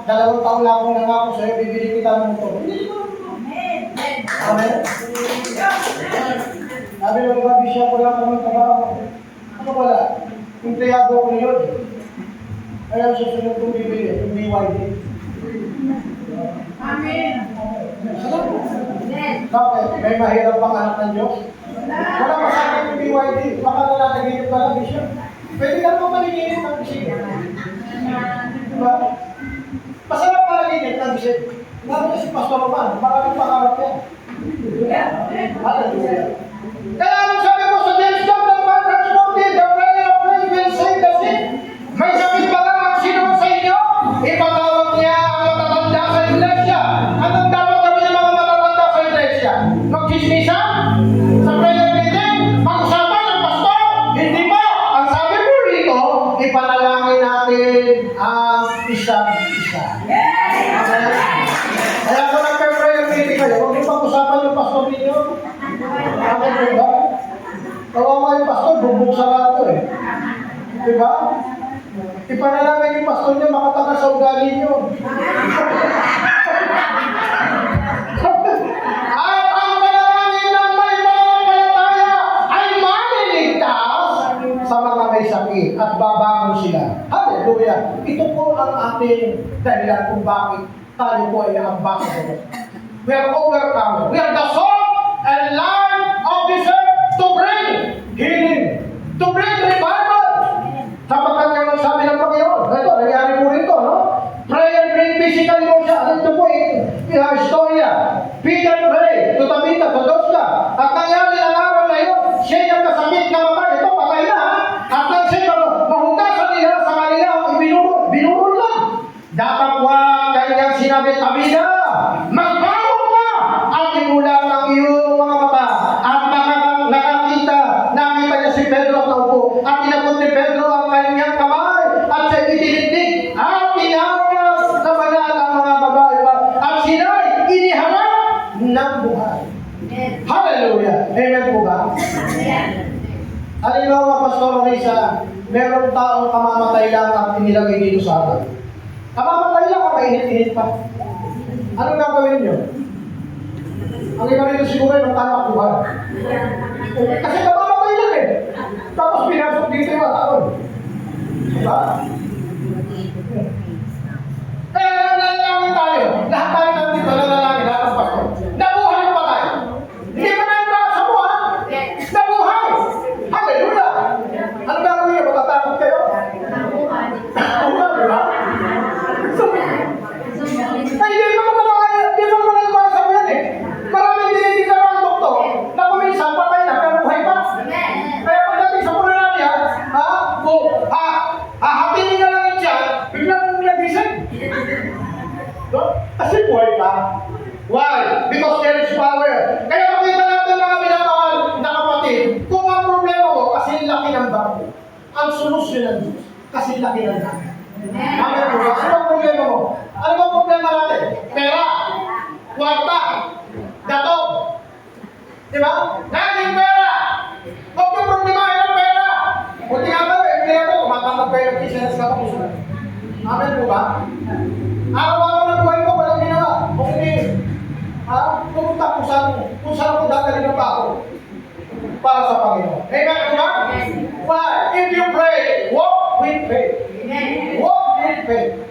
2 taon na akong nangako sa'yo, bibili kita ng motor. Hindi ko. Amen? Sabi ng mga bisya ko lang ng trabaho. Ano pala? Empleyado ko yun. Kaya susunod kong bibili, yung BYD. Amen. Bakit? May mahirap pang anak ng Diyos? Wala pa sa akin yung BYD. Baka nalataginip ka lang, bisya. Pwede ka naman paniginip ng bisya. Diba? Masarap panaginip ng bisya. Lalo na si Pastor Roman, maraming pangarap yan. Hallelujah. Kaya anong sabi ko sa James chapter 1 verse 14, the prayer of faith will save the sick. May sakit ba lang ang sino sa inyo? Ipatawag niya ang matatanda sa iglesia. Anong dapat gawin ng mga matatanda sa iglesia? Magchismisan? Sa prayer meeting? Pag-usapan ng pastor? Hindi po! Ang sabi ko rito, ipanalangin natin ang isa't isa. Kaya kung nag-prayer meeting kayo, huwag yung pag-usapan yung pastor ninyo. Amen, diba? Kawawa yung pastor, bubog sa lato eh. Diba? Ipanalangin yung pastor niya, makatakas sa ugali niyo. At ang panalangin ng may pananampalataya ay maliligtas sa mga may sakit at babangon sila. Hallelujah! Ito po ang ating dahilan kung bakit tayo po ay ambassador. We are overcome. We are the salt and light of this earth to bring healing, to bring revival. Sapagkat yan ang sabi ng Panginoon. Ito, nangyari po rito, no? Prayer bring physical motion. Ito po istorya. Peter pray, tutabita, tudos ka. At nangyari ang araw na yun, siya yung kasakit na matay. Ito, patay na. At nang siya, mahugasan nila sa kanila, binurol lang. Datapwa, kanyang sinabi, Tabida, magbangon ka! At imulat ang iyong mga mata. At nakita niya si Pedro at naupo. At inabot ni Pedro ang kanyang kamay. At siya itinigdig. At tinawag sa banal ang mga babae pa. At sila'y iniharap ng buhay. Hallelujah! Amen po ba? Halimbawa, Pastor Marisa, merong taong kamamatay lang at inilagay dito sa atin. Kamamatay lang o mainit-init pa? Anong gagawin niyo? Ang iba rin siguro ay magtanak buhay. Kasi kamamatay lang eh. Tapos pinasok dito yung taon. Diba? Kaya nalalangin tayo. Lahat tayo nandito nalalangin, lahat ng pastor. Nabuhay yung patay. Hindi ba na yung baka sa buhay? Nabuhay! Hallelujah! Ano gagawin niyo? Matatakot kayo? Nabuhay, diba? Ay, hindi mo nagbasabi yan eh. Maraming dinidikara ang doktor na kuminsan patay na pero buhay pa. Kaya pagdating sa pulinaria, hahatingin na lang yung tiyan, biglang nagising. Kasi buhay pa. Why? Because there is power. Kaya makita natin mga binatawal na kapatid, kung ang problema mo, kasi laki ng bago. Ang solusyon ng Diyos, kasi laki ng bago. Amen po ba? Ano ang problema mo? Ano ang problema natin? Pera, kwarta, dato. Diba? Naging pera. Huwag yung problema ay pera. Buti nga ba, kumatangkap kayo ng business ka pa puso. Amen po ba? Araw-araw ng buhay ko, walang ginawa. Kung hindi, pumunta kung saan ako dadalhin ng bago para sa Panginoon. Amen po ba? Why? If you pray, walk with faith. Walk with faith.